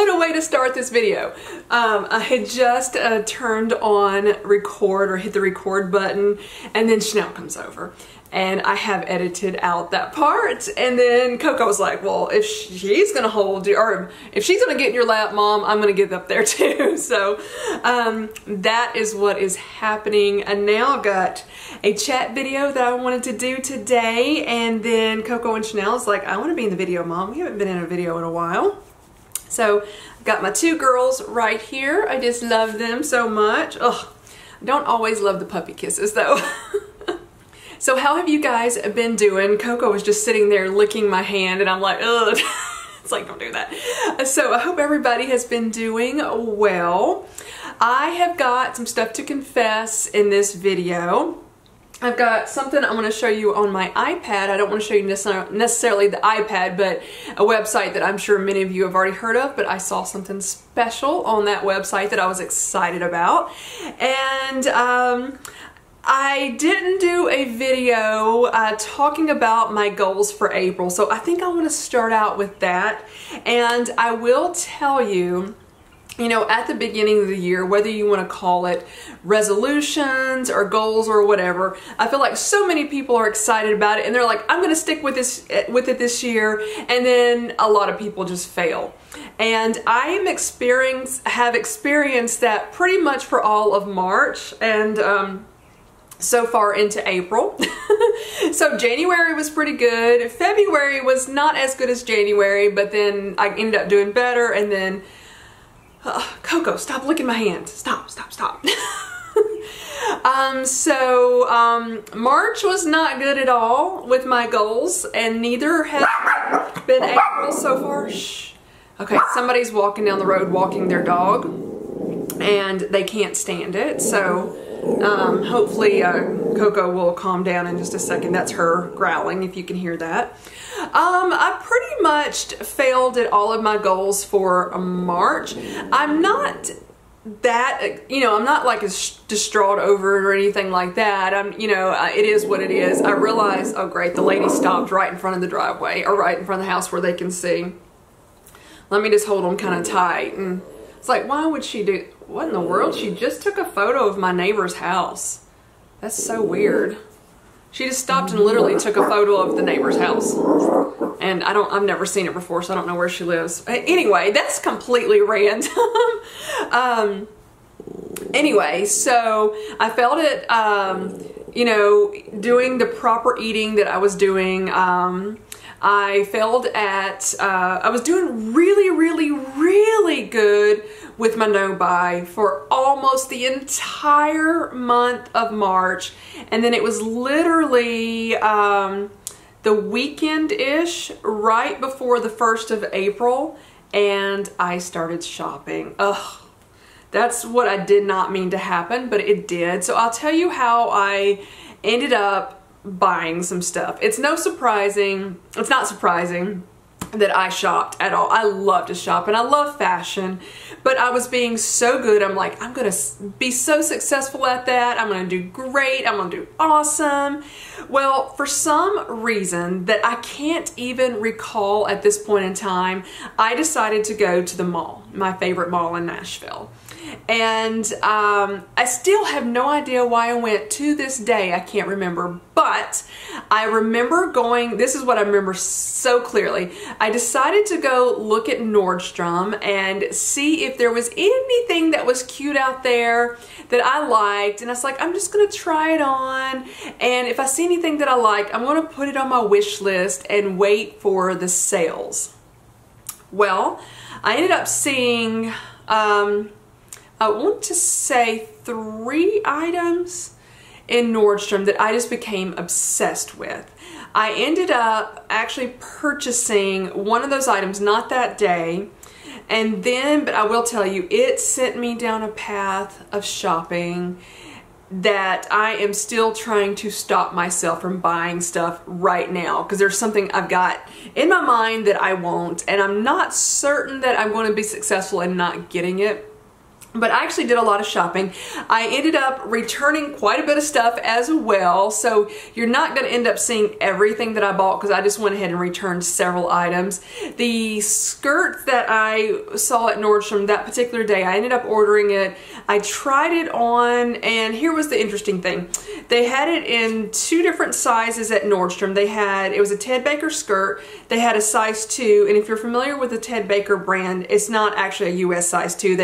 what a way to start this video. I had just turned on record or hit the record button, and then Chanel comes over. And I have edited out that part, and then Coco was like, well, if she's gonna hold you, or if she's gonna get in your lap, Mom, I'm gonna get up there too. So that is what is happening. And now I've got a chat video that I wanted to do today, and then Coco and Chanel's like, I wanna be in the video, Mom. We haven't been in a video in a while. So I've got my two girls right here. I just love them so much. Ugh, I don't always love the puppy kisses though. So how have you guys been doing? Coco was just sitting there licking my hand, and I'm like, ugh. It's like, don't do that. So I hope everybody has been doing well. I have got some stuff to confess in this video. I've got something I'm going to show you on my iPad. I don't want to show you necessarily the iPad, but a website that I'm sure many of you have already heard of, but I saw something special on that website that I was excited about. And I didn't do a video talking about my goals for April, so I think I want to start out with that. And I will tell you, you know, at the beginning of the year, whether you want to call it resolutions or goals or whatever, I feel like so many people are excited about it and they're like, I'm going to stick with it this year, and then a lot of people just fail. And I have experienced that pretty much for all of March and so far into April. So January was pretty good. February was not as good as January, but then I ended up doing better, and then Coco, stop licking my hand. Stop, stop, stop. March was not good at all with my goals, and neither has been April so far. Shh. Okay, somebody's walking down the road walking their dog, and they can't stand it, so hopefully Coco will calm down in just a second. That's her growling, if you can hear that. I pretty much failed at all of my goals for March. I'm not that, you know, I'm not like as distraught over it or anything like that. You know, it is what it is. I realized, oh great, the lady stopped right in front of the driveway, or right in front of the house where they can see. Let me just hold them kind of tight. And it's like, why would she do, what in the world? She just took a photo of my neighbor's house. That's so weird. She just stopped and literally took a photo of the neighbor's house. And I've never seen it before, so I don't know where she lives. Anyway, that's completely random. Anyway, so I felt it, you know, doing the proper eating that I was doing. I failed at, I was doing really good with my no-buy for almost the entire month of March. And then it was literally the weekend-ish right before the 1st of April, and I started shopping. Ugh. That's what I did not mean to happen, but it did. So I'll tell you how I ended up buying some stuff. It's not surprising that I shopped at all. I love to shop and I love fashion, but I was being so good. I'm like, I'm gonna be so successful at that. I'm gonna do great. I'm gonna do awesome. Well, for some reason that I can't even recall at this point in time, I decided to go to the mall, my favorite mall in Nashville. And I still have no idea why I went. To this day, I can't remember, but I remember going, this is what I remember so clearly. I decided to go look at Nordstrom and see if there was anything that was cute out there that I liked, and I was like, I'm just gonna try it on, and if I see anything that I like, I'm gonna put it on my wish list and wait for the sales. Well, I ended up seeing I want to say 3 items in Nordstrom that I just became obsessed with. I ended up actually purchasing one of those items, not that day, and then, but I will tell you, it sent me down a path of shopping that I am still trying to stop myself from buying stuff right now, because there's something I've got in my mind that I want, and I'm not certain that I'm going to be successful in not getting it. But I actually did a lot of shopping. I ended up returning quite a bit of stuff as well. So you're not going to end up seeing everything that I bought because I just went ahead and returned several items. The skirt that I saw at Nordstrom that particular day, I ended up ordering it. I tried it on, and here was the interesting thing. They had it in 2 different sizes at Nordstrom. It was a Ted Baker skirt. They had a size 2, and if you're familiar with the Ted Baker brand, it's not actually a US size 2.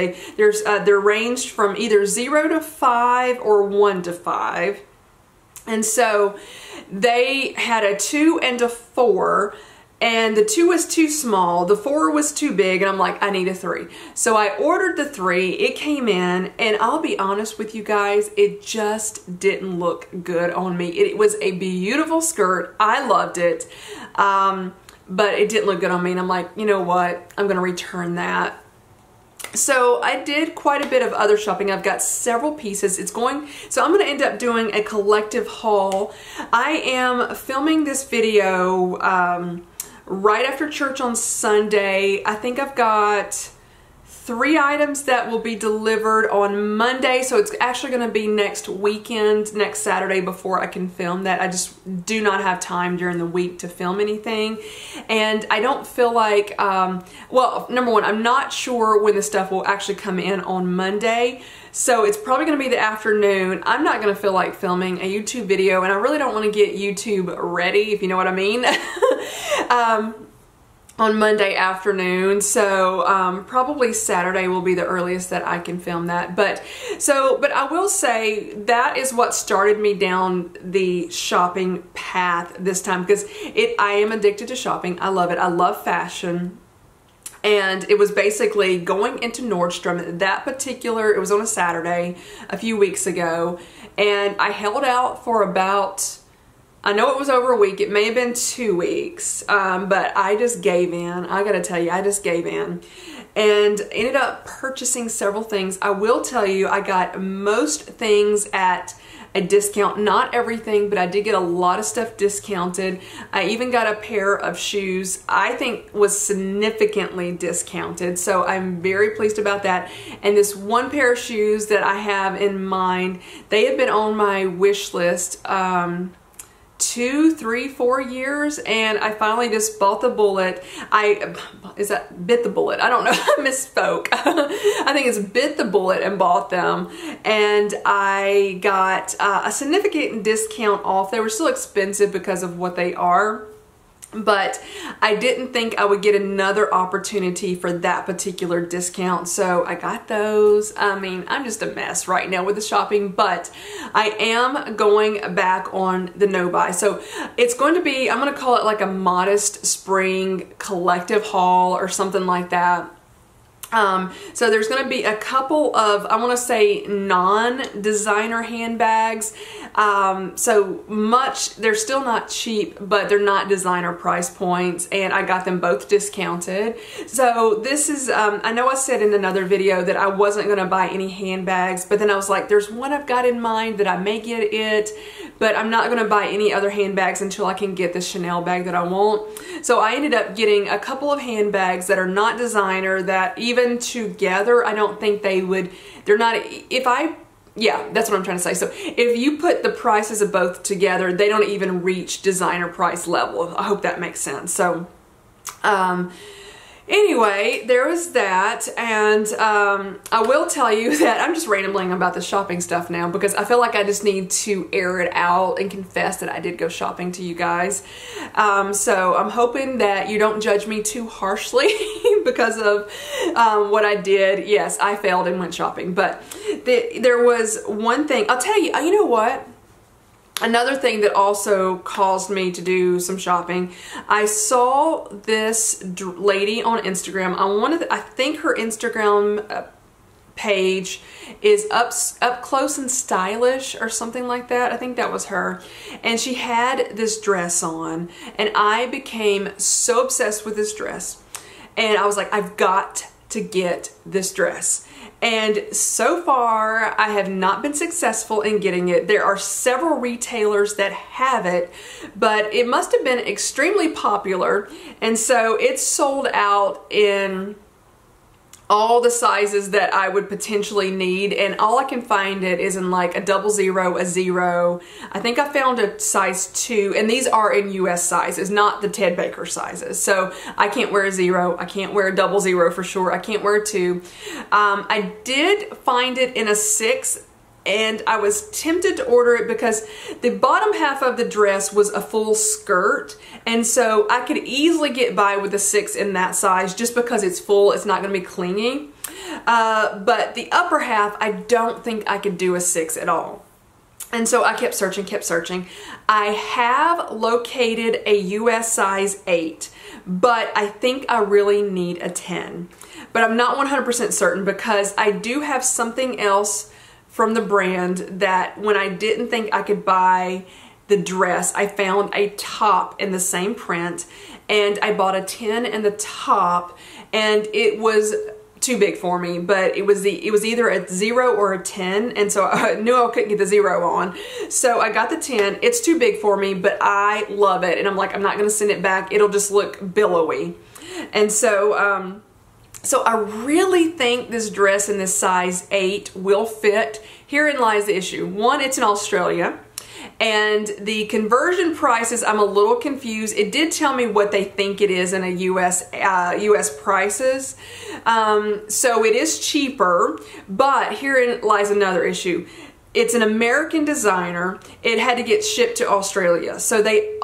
They're ranged from either 0 to 5 or 1 to 5. And so they had a 2 and a 4, and the 2 was too small, the 4 was too big, and I'm like, I need a 3. So I ordered the 3, it came in, and I'll be honest with you guys, it just didn't look good on me. It was a beautiful skirt, I loved it, but it didn't look good on me, and I'm like, you know what, I'm gonna return that. So I did quite a bit of other shopping. I've got several pieces. So I'm going to end up doing a collective haul. I am filming this video right after church on Sunday. I think I've got 3 items that will be delivered on Monday, so it's actually going to be next weekend, next Saturday, before I can film that. I just do not have time during the week to film anything, and I don't feel like, well, number one, I'm not sure when the stuff will actually come in on Monday, so it's probably going to be the afternoon. I'm not going to feel like filming a YouTube video, and I really don't want to get YouTube ready, if you know what I mean. On Monday afternoon, so probably Saturday will be the earliest that I can film that. But I will say that is what started me down the shopping path this time, because I am addicted to shopping. I love it. I love fashion. And it was basically going into Nordstrom it was on a Saturday a few weeks ago, and I held out for about, I know it was over a week, it may have been 2 weeks, but I just gave in. I gotta tell you, I just gave in and ended up purchasing several things. I will tell you, I got most things at a discount. Not everything, but I did get a lot of stuff discounted. I even got a pair of shoes I think was significantly discounted, so I'm very pleased about that. And this one pair of shoes that I have in mind, they have been on my wish list 2, 3, 4 years, and I finally just bought the bullet. Bit the bullet? I don't know. I misspoke. I think it's bit the bullet and bought them, and I got a significant discount off. They were still expensive because of what they are, but I didn't think I would get another opportunity for that particular discount, so I got those. I mean, I'm just a mess right now with the shopping, but I am going back on the no-buy. So it's going to be, I'm going to call it like a modest spring collective haul or something like that. So there's going to be a couple of, I want to say, non-designer handbags. They're still not cheap, but they're not designer price points, and I got them both discounted. So this is, I know I said in another video that I wasn't going to buy any handbags, but then I was like, there's one I've got in mind that I may get it, but I'm not going to buy any other handbags until I can get the Chanel bag that I want. So I ended up getting a couple of handbags that are not designer, that even together, I don't think they're not, yeah, that's what I'm trying to say. So if you put the prices of both together, they don't even reach designer price level. I hope that makes sense. So, anyway, there was that, and I will tell you that I'm just rambling about the shopping stuff now because I feel like I just need to air it out and confess that I did go shopping to you guys. So I'm hoping that you don't judge me too harshly because of what I did. Yes, I failed and went shopping, but there was one thing. I'll tell you, you know what? Another thing that also caused me to do some shopping, I saw this lady on Instagram. I think her Instagram page is up close and stylish or something like that. I think that was her. And she had this dress on, and I became so obsessed with this dress. And I was like, I've got to get this dress. And so far, I have not been successful in getting it. There are several retailers that have it, but it must have been extremely popular. And so it's sold out in all the sizes that I would potentially need, and all I can find it is in like a 00, a 0. I think I found a size 2, and these are in US sizes, not the Ted Baker sizes. So I can't wear a 0, I can't wear a 00 for sure, I can't wear a 2. I did find it in a 6, and I was tempted to order it because the bottom half of the dress was a full skirt, and so I could easily get by with a 6 in that size just because it's full, it's not going to be clingy. But the upper half, I don't think I could do a 6 at all. And so I kept searching, kept searching. I have located a US size 8, but I think I really need a 10. But I'm not 100% certain because I do have something else from the brand that when I didn't think I could buy the dress, I found a top in the same print, and I bought a 10 in the top, and it was too big for me, but it was either a 0 or a 10, and so I knew I couldn't get the 0 on. So I got the 10. It's too big for me, but I love it, and I'm like, I'm not gonna send it back. It'll just look billowy. And so so I really think this dress in this size 8 will fit. Herein lies the issue. One, it's in Australia, and the conversion prices, I'm a little confused. It did tell me what they think it is in a US prices. So it is cheaper, but herein lies another issue. It's an American designer. It had to get shipped to Australia. So they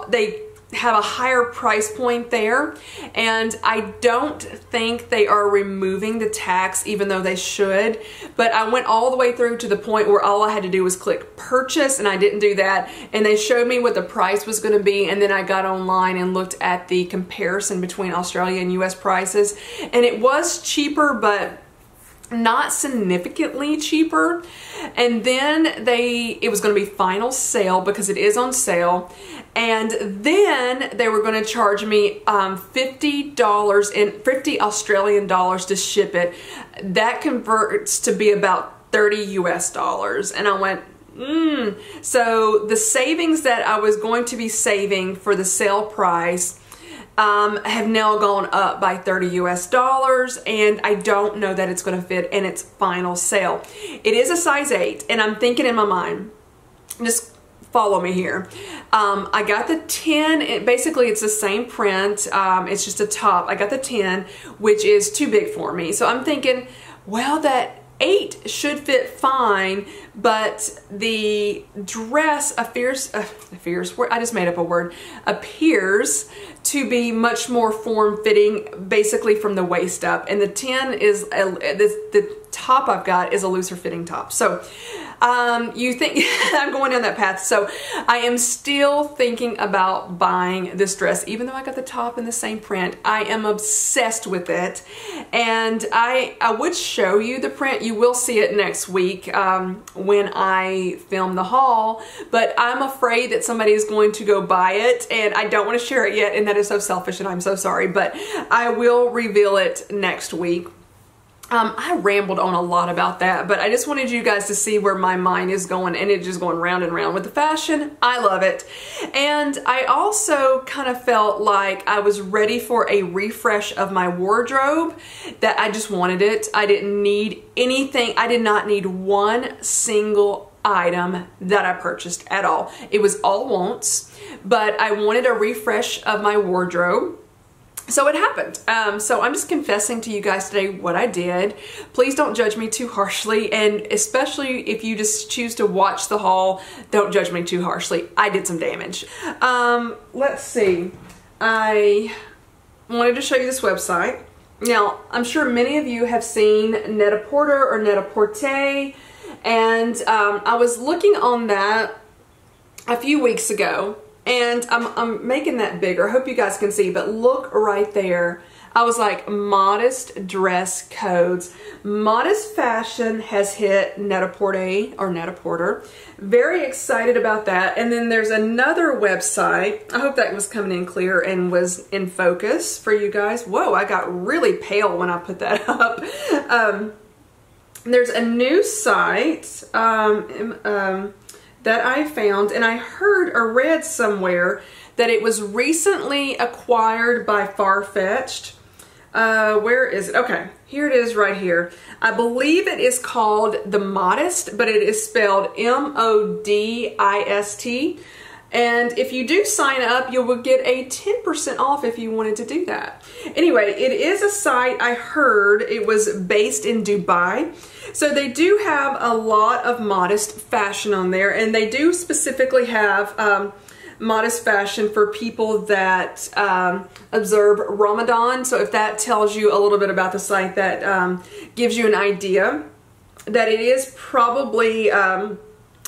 have a higher price point there, and I don't think they are removing the tax, even though they should. But I went all the way through to the point where all I had to do was click purchase, and I didn't do that, and they showed me what the price was going to be, and then I got online and looked at the comparison between Australia and US prices, and it was cheaper, but not significantly cheaper. And then it was going to be final sale because it is on sale, and then they were going to charge me $50 and 50 Australian dollars to ship it. That converts to be about 30 US dollars, and I went, So the savings that I was going to be saving for the sale price have now gone up by 30 US dollars, and I don't know that it's going to fit in its final sale. It is a size 8, and I'm thinking in my mind, just follow me here. I got the 10, basically it's the same print, it's just a top. I got the 10, which is too big for me. So I'm thinking, well, that 8 should fit fine, but the dress appears to be much more form-fitting, basically from the waist up, and the 10 is the top I've got is a looser fitting top. So you think I'm going down that path. So I am still thinking about buying this dress, even though I got the top in the same print. I am obsessed with it, and I would show you the print. You will see it next week when I film the haul, but I'm afraid that somebody is going to go buy it, and I don't want to share it yet, and that is so selfish, and I'm so sorry, but I will reveal it next week. I rambled on a lot about that, but I just wanted you guys to see where my mind is going, and it's just going round and round with the fashion. I love it. And I also kind of felt like I was ready for a refresh of my wardrobe, that I just wanted it. I didn't need anything. I did not need one single item that I purchased at all. It was all wants, but I wanted a refresh of my wardrobe. So it happened. So I'm just confessing to you guys today what I did. Please don't judge me too harshly, and especially if you just choose to watch the haul, don't judge me too harshly. I did some damage. Let's see. I wanted to show you this website. Now, I'm sure many of you have seen Net-a-Porter or Net-a-Porter, and I was looking on that a few weeks ago. And I'm making that bigger. I hope you guys can see, but look right there. I was like, modest dress codes. Modest Fashion has hit Net-a-Porter or Net-a-Porter. Very excited about that. And then there's another website. I hope that was coming in clear and was in focus for you guys. Whoa, I got really pale when I put that up. There's a new site. That I found, and I heard or read somewhere that it was recently acquired by Farfetched. Where is it? Okay, here it is right here. I believe it is called The Modest, but it is spelled M-O-D-I-S-T. And if you do sign up, you will get a 10% off if you wanted to do that. Anyway, it is a site, I heard it was based in Dubai. So they do have a lot of modest fashion on there, and they do specifically have modest fashion for people that observe Ramadan. So if that tells you a little bit about the site, that gives you an idea that it is probably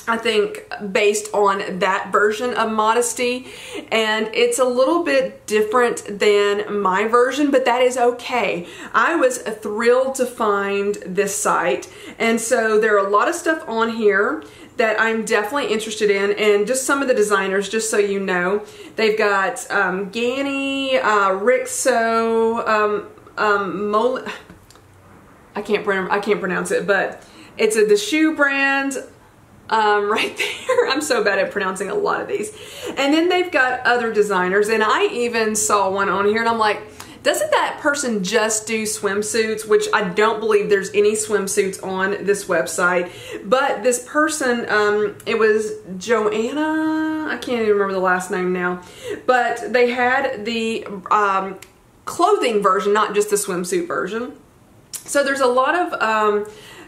I think based on that version of modesty, and it's a little bit different than my version, but that is okay. I was thrilled to find this site, and so there are a lot of stuff on here that I'm definitely interested in, and just some of the designers, just so you know. They've got Ganni, Rixo, I can't pronounce it, but it's the shoe brand. Right there. I'm so bad at pronouncing a lot of these. And then they've got other designers, and I even saw one on here and I'm like, doesn't that person just do swimsuits? Which I don't believe there's any swimsuits on this website. But this person, it was Joanna, I can't even remember the last name now, but they had the clothing version, not just the swimsuit version. So there's a lot of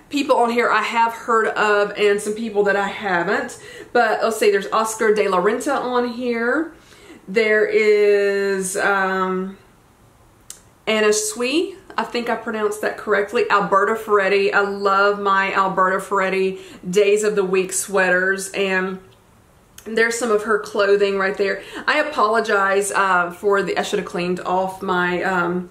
people on here I have heard of and some people that I haven't. But let's see, there's Oscar de la Renta on here. There is Anna Sui, I think I pronounced that correctly. Alberta Ferretti. I love my Alberta Ferretti Days of the Week sweaters, and there's some of her clothing right there. I apologize for the, I should have cleaned off my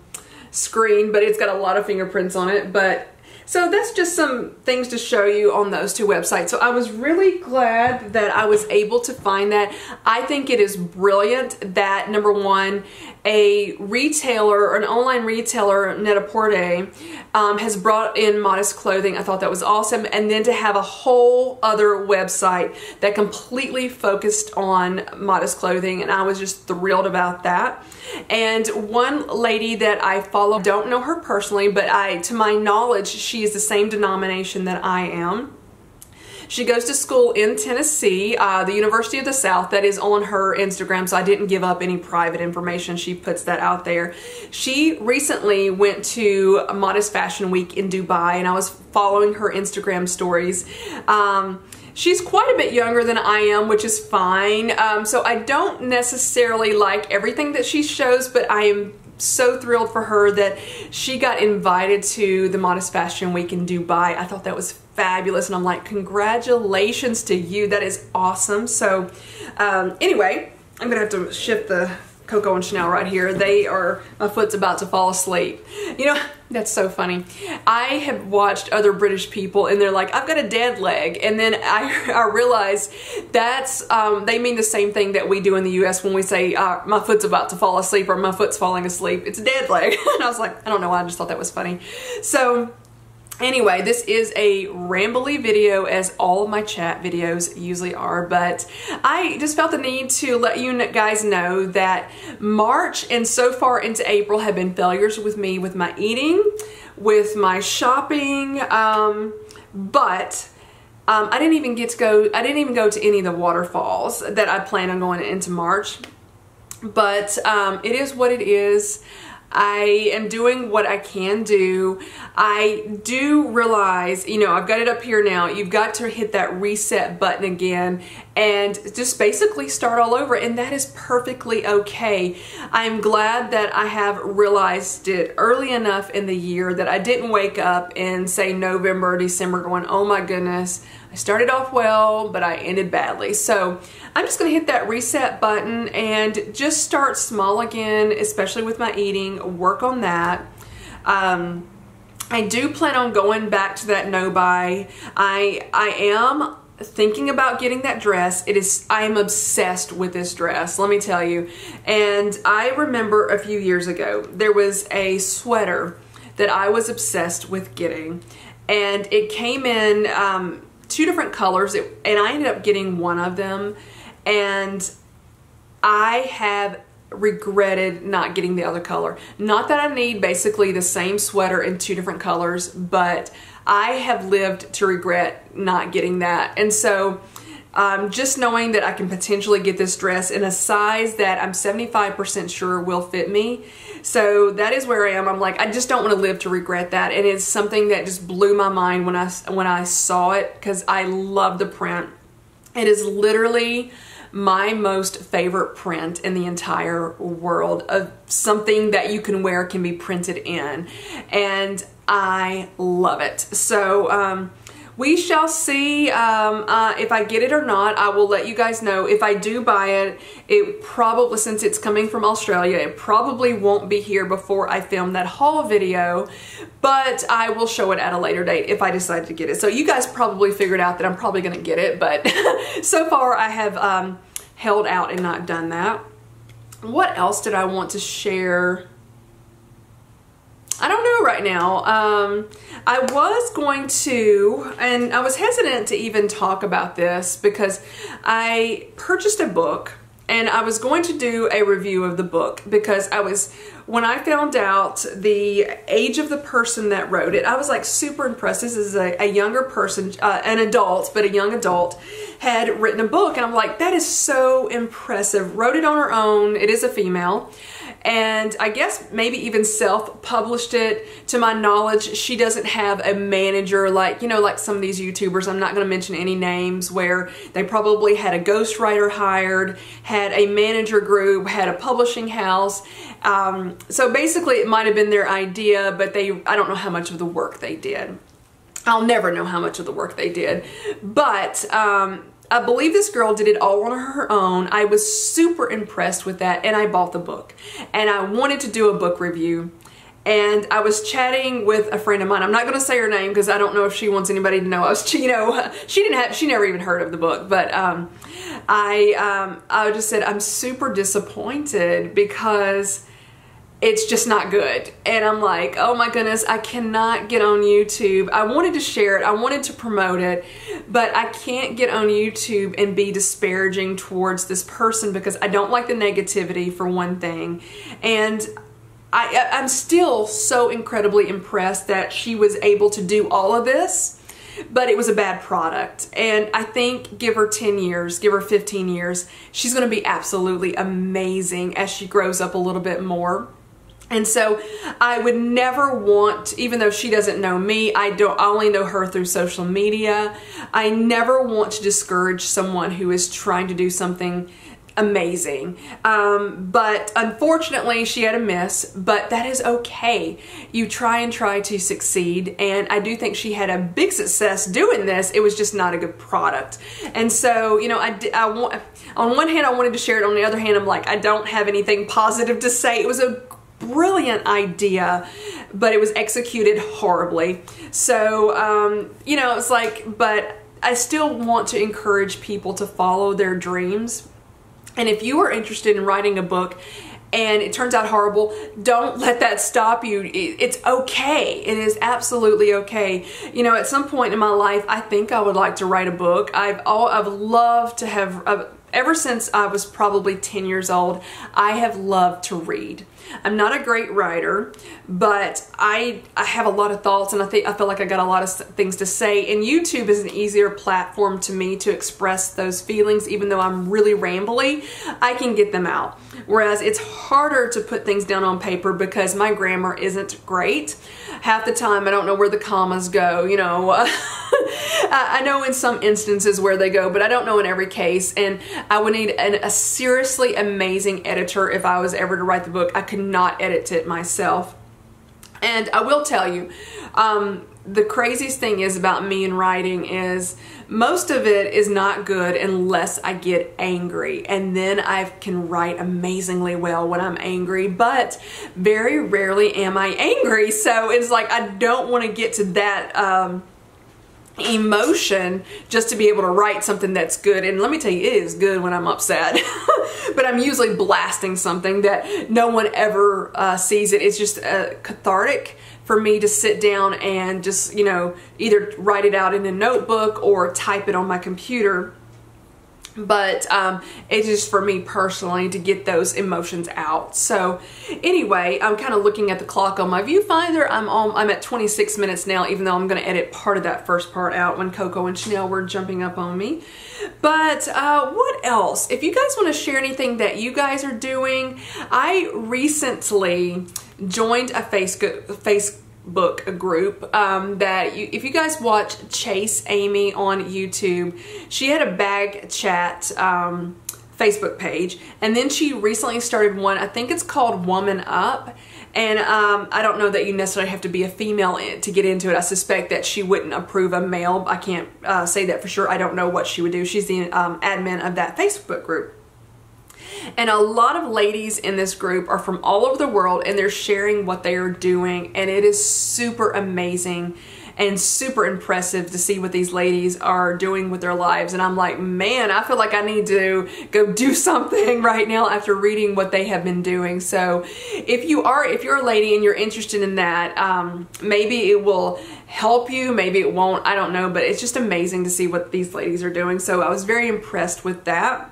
screen, but it's got a lot of fingerprints on it. But so that's just some things to show you on those two websites. So I was really glad that I was able to find that. I think it is brilliant that, number one, a retailer, an online retailer, Net-a-Porter, has brought in modest clothing. I thought that was awesome. And then to have a whole other website that completely focused on modest clothing, and I was just thrilled about that. And one lady that I follow, don't know her personally, but to my knowledge, she is the same denomination that I am. She goes to school in Tennessee, the University of the South. That is on her Instagram, so I didn't give up any private information. She puts that out there. She recently went to Modest Fashion Week in Dubai, and I was following her Instagram stories. She's quite a bit younger than I am, which is fine. So I don't necessarily like everything that she shows, but I am so thrilled for her that she got invited to the Modest Fashion Week in Dubai. I thought that was fabulous, and I'm like, congratulations to you. That is awesome. So anyway, I'm gonna have to shift the Coco and Chanel right here. My foot's about to fall asleep. You know, that's so funny. I have watched other British people and they're like, I've got a dead leg. And then I realized that's, they mean the same thing that we do in the US when we say, my foot's about to fall asleep or my foot's falling asleep. It's a dead leg. And I was like, I don't know why, I just thought that was funny. So anyway, this is a rambly video, as all of my chat videos usually are, but I just felt the need to let you guys know that March and so far into April have been failures with me, with my eating, with my shopping, but I didn't even go to any of the waterfalls that I plan on going into March, but it is what it is. I am doing what I can do. I do realize, you know, I've got it up here now. You've got to hit that reset button again and just basically start all over, and that is perfectly okay. I'm glad that I have realized it early enough in the year that I didn't wake up in, say, November or December going, oh my goodness, I started off well, but I ended badly. So I'm just gonna hit that reset button and just start small again, especially with my eating, work on that. I do plan on going back to that no buy. I am thinking about getting that dress. I am obsessed with this dress, let me tell you. And I remember a few years ago, there was a sweater that I was obsessed with getting, and it came in two different colors, and I ended up getting one of them, and I have regretted not getting the other color. Not that I need basically the same sweater in 2 different colors, but I have lived to regret not getting that. And so just knowing that I can potentially get this dress in a size that I'm 75% sure will fit me. So that is where I am. I'm like, I just don't want to live to regret that. And it's something that just blew my mind when I saw it, because I love the print. It is literally my most favorite print in the entire world of something that you can wear, can be printed in. And I love it. So we shall see if I get it or not. I will let you guys know. If I do buy it, it probably, since it's coming from Australia, it probably won't be here before I film that haul video, but I will show it at a later date if I decide to get it. So you guys probably figured out that I'm probably going to get it, but so far I have held out and not done that. What else did I want to share? I don't know right now. I was going to, and I was hesitant to even talk about this because I purchased a book and I was going to do a review of the book, because when I found out the age of the person that wrote it, I was like super impressed. This is a younger person, an adult, but a young adult had written a book, and I'm like, that is so impressive. Wrote it on her own. It is a female. And I guess maybe even self-published it. To my knowledge, she doesn't have a manager like, you know, like some of these YouTubers. I'm not going to mention any names, where they probably had a ghostwriter hired, had a manager group, had a publishing house. So basically it might have been their idea, but I don't know how much of the work they did. I'll never know how much of the work they did. But I believe this girl did it all on her own. I was super impressed with that, and I bought the book. And I wanted to do a book review. And I was chatting with a friend of mine. I'm not going to say her name because I don't know if she wants anybody to know. She never even heard of the book. But I just said, I'm super disappointed because it's just not good. And I'm like, oh my goodness, I cannot get on YouTube. I wanted to share it, I wanted to promote it, but I can't get on YouTube and be disparaging towards this person, because I don't like the negativity, for one thing. And I'm still so incredibly impressed that she was able to do all of this, but it was a bad product. And I think give her 10 years, give her 15 years, she's going to be absolutely amazing as she grows up a little bit more. And so I would never want, even though she doesn't know me, I only know her through social media, I never want to discourage someone who is trying to do something amazing. But unfortunately she had a miss, but that is okay. You try to succeed, and I do think she had a big success doing this. It was just not a good product. And so, you know, on one hand I wanted to share it, on the other hand I'm like, I don't have anything positive to say. It was a brilliant idea, but it was executed horribly. So, you know, it's like, but I still want to encourage people to follow their dreams. And if you are interested in writing a book and it turns out horrible, don't let that stop you. It's okay. It is absolutely okay. You know, at some point in my life, I think I would like to write a book. I've loved to have, ever since I was probably 10 years old, I have loved to read. I'm not a great writer, but I have a lot of thoughts, and I feel like I got a lot of things to say, and YouTube is an easier platform to me to express those feelings. Even though I'm really rambly, I can get them out. Whereas it's harder to put things down on paper because my grammar isn't great. Half the time I don't know where the commas go, you know. I know in some instances where they go, but I don't know in every case, and I would need a seriously amazing editor if I was ever to write the book. I could not edit it myself. And I will tell you, the craziest thing is about me and writing is most of it is not good unless I get angry, and then I can write amazingly well when I'm angry, but very rarely am I angry. So it's like I don't want to get to that emotion just to be able to write something that's good. And let me tell you, it is good when I'm upset. But I'm usually blasting something that no one ever sees it. It's just cathartic for me to sit down and just, you know, either write it out in a notebook or type it on my computer. But it's just for me personally to get those emotions out. So anyway, I'm kind of looking at the clock on my viewfinder. I'm at 26 minutes now, even though I'm going to edit part of that first part out when Coco and Chanel were jumping up on me. But what else? If you guys want to share anything that you guys are doing, I recently joined a Facebook group that if you guys watch Chase Amy on YouTube, she had a bag chat Facebook page, and then she recently started one, I think it's called Woman Up, and I don't know that you necessarily have to be a female to get into it. I suspect that she wouldn't approve a male. I can't say that for sure. I don't know what she would do. She's the admin of that Facebook group. And a lot of ladies in this group are from all over the world, and they're sharing what they are doing, and it is super amazing and super impressive to see what these ladies are doing with their lives. And I'm like, man, I feel like I need to go do something right now after reading what they have been doing. So if you're a lady and you're interested in that, maybe it will help you, maybe it won't, I don't know, but it's just amazing to see what these ladies are doing. So I was very impressed with that.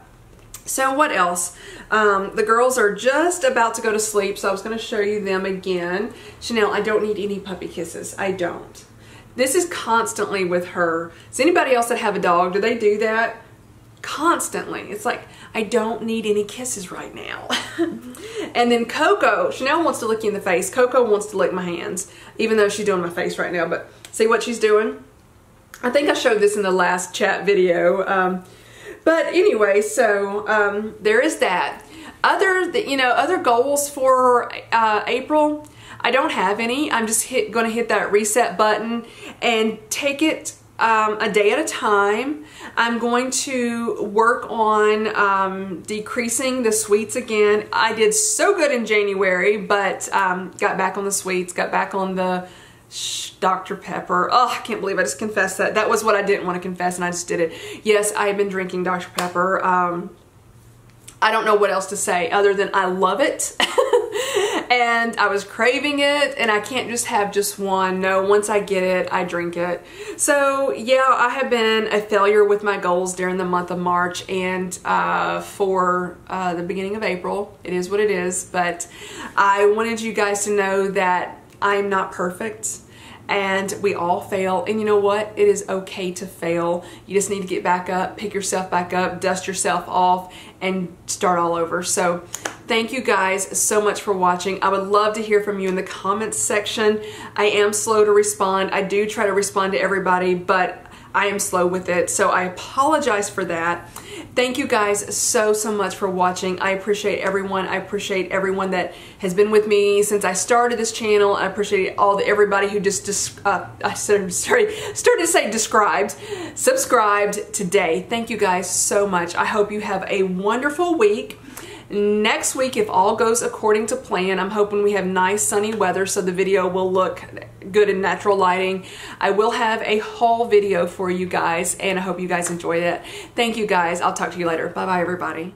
So what else? The girls are just about to go to sleep, so I was going to show you them again. Chanel, I don't need any puppy kisses. I don't. This is constantly with her. Does anybody else that have a dog, do they do that? Constantly. It's like, I don't need any kisses right now. And then Coco, Chanel wants to lick you in the face. Coco wants to lick my hands, even though she's doing my face right now. But see what she's doing? I think I showed this in the last chat video. But anyway, so there is that. Other goals for April, I don't have any. I'm just going to hit that reset button and take it a day at a time. I'm going to work on decreasing the sweets again. I did so good in January, but got back on the sweets, got back on the Dr. Pepper. Oh, I can't believe I just confessed that. That was what I didn't want to confess, and I just did it. Yes, I have been drinking Dr. Pepper. I don't know what else to say other than I love it. And I was craving it, and I can't just have just one. No, once I get it, I drink it. So yeah, I have been a failure with my goals during the month of March and for the beginning of April. It is what it is, but I wanted you guys to know that I'm not perfect. And we all fail, and you know what? It is okay to fail. You just need to get back up, pick yourself back up, dust yourself off, and start all over. So thank you guys so much for watching. I would love to hear from you in the comments section. I am slow to respond. I do try to respond to everybody, but I am slow with it, so I apologize for that. Thank you guys so much for watching. I appreciate everyone. I appreciate everyone that has been with me since I started this channel. I appreciate everybody who just started to say subscribed today. Thank you guys so much. I hope you have a wonderful week. Next week, if all goes according to plan, I'm hoping we have nice sunny weather so the video will look good in natural lighting. I will have a haul video for you guys, and I hope you guys enjoy it. Thank you guys. I'll talk to you later. Bye-bye, everybody.